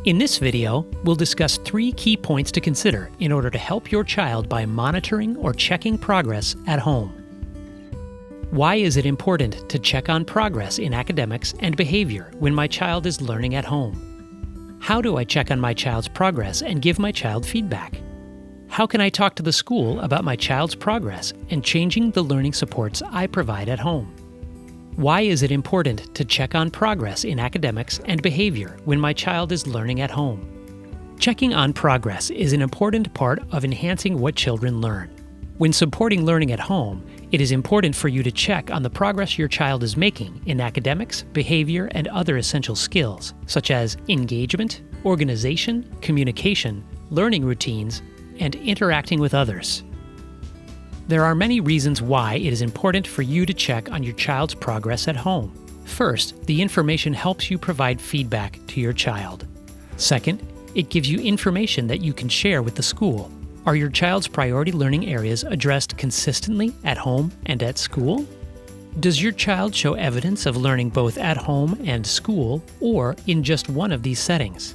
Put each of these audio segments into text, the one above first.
In this video, we'll discuss 3 key points to consider in order to help your child by monitoring or checking progress at home. Why is it important to check on progress in academics and behavior when my child is learning at home? How do I check on my child's progress and give my child feedback? How can I talk to the school about my child's progress and changing the learning supports I provide at home? Why is it important to check on progress in academics and behavior when my child is learning at home? Checking on progress is an important part of enhancing what children learn. When supporting learning at home, it is important for you to check on the progress your child is making in academics, behavior, and other essential skills, such as engagement, organization, communication, learning routines, and interacting with others. There are many reasons why it is important for you to check on your child's progress at home. First, the information helps you provide feedback to your child. Second, it gives you information that you can share with the school. Are your child's priority learning areas addressed consistently at home and at school? Does your child show evidence of learning both at home and school, or in just one of these settings?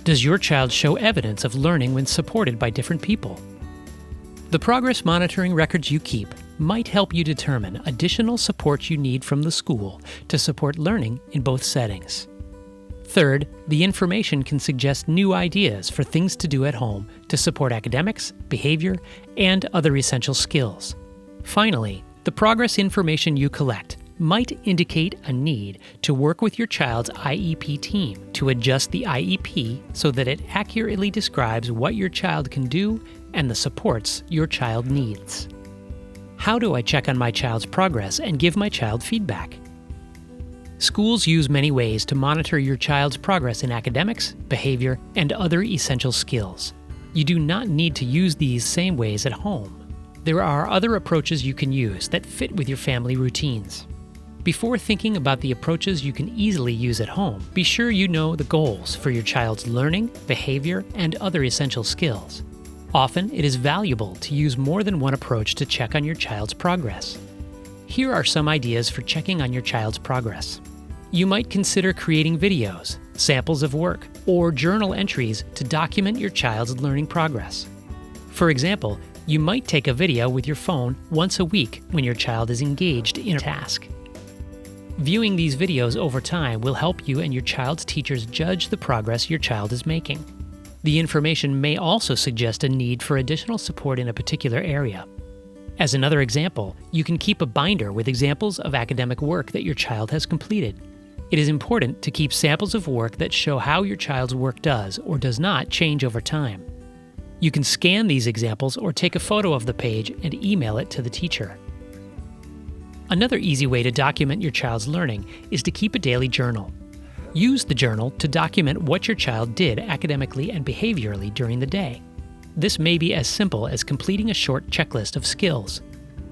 Does your child show evidence of learning when supported by different people? The progress monitoring records you keep might help you determine additional support you need from the school to support learning in both settings. Third, the information can suggest new ideas for things to do at home to support academics, behavior, and other essential skills. Finally, the progress information you collect might indicate a need to work with your child's IEP team to adjust the IEP so that it accurately describes what your child can do and the supports your child needs. How do I check on my child's progress and give my child feedback? Schools use many ways to monitor your child's progress in academics, behavior, and other essential skills. You do not need to use these same ways at home. There are other approaches you can use that fit with your family routines. Before thinking about the approaches you can easily use at home, be sure you know the goals for your child's learning, behavior, and other essential skills. Often, it is valuable to use more than one approach to check on your child's progress. Here are some ideas for checking on your child's progress. You might consider creating videos, samples of work, or journal entries to document your child's learning progress. For example, you might take a video with your phone once a week when your child is engaged in a task. Viewing these videos over time will help you and your child's teachers judge the progress your child is making. The information may also suggest a need for additional support in a particular area. As another example, you can keep a binder with examples of academic work that your child has completed. It is important to keep samples of work that show how your child's work does or does not change over time. You can scan these examples or take a photo of the page and email it to the teacher. Another easy way to document your child's learning is to keep a daily journal. Use the journal to document what your child did academically and behaviorally during the day. This may be as simple as completing a short checklist of skills.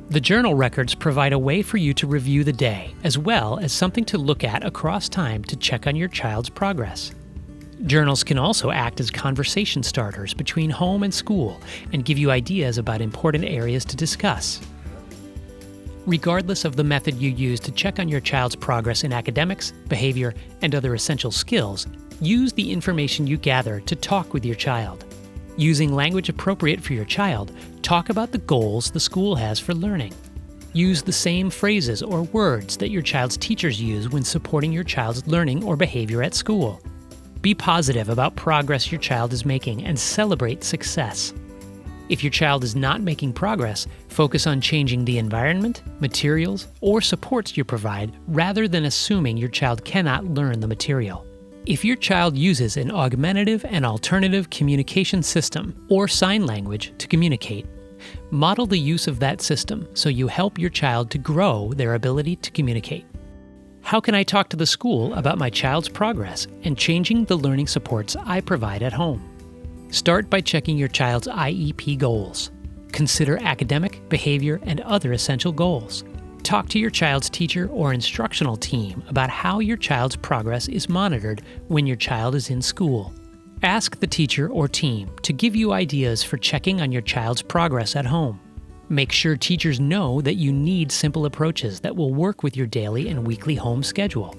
The journal records provide a way for you to review the day, as well as something to look at across time to check on your child's progress. Journals can also act as conversation starters between home and school and give you ideas about important areas to discuss. Regardless of the method you use to check on your child's progress in academics, behavior, and other essential skills, use the information you gather to talk with your child. Using language appropriate for your child, talk about the goals the school has for learning. Use the same phrases or words that your child's teachers use when supporting your child's learning or behavior at school. Be positive about progress your child is making and celebrate success. If your child is not making progress, focus on changing the environment, materials, or supports you provide rather than assuming your child cannot learn the material. If your child uses an augmentative and alternative communication system or sign language to communicate, model the use of that system so you help your child to grow their ability to communicate. How can I talk to the school about my child's progress and changing the learning supports I provide at home? Start by checking your child's IEP goals. Consider academic, behavior, and other essential goals. Talk to your child's teacher or instructional team about how your child's progress is monitored when your child is in school. Ask the teacher or team to give you ideas for checking on your child's progress at home. Make sure teachers know that you need simple approaches that will work with your daily and weekly home schedule.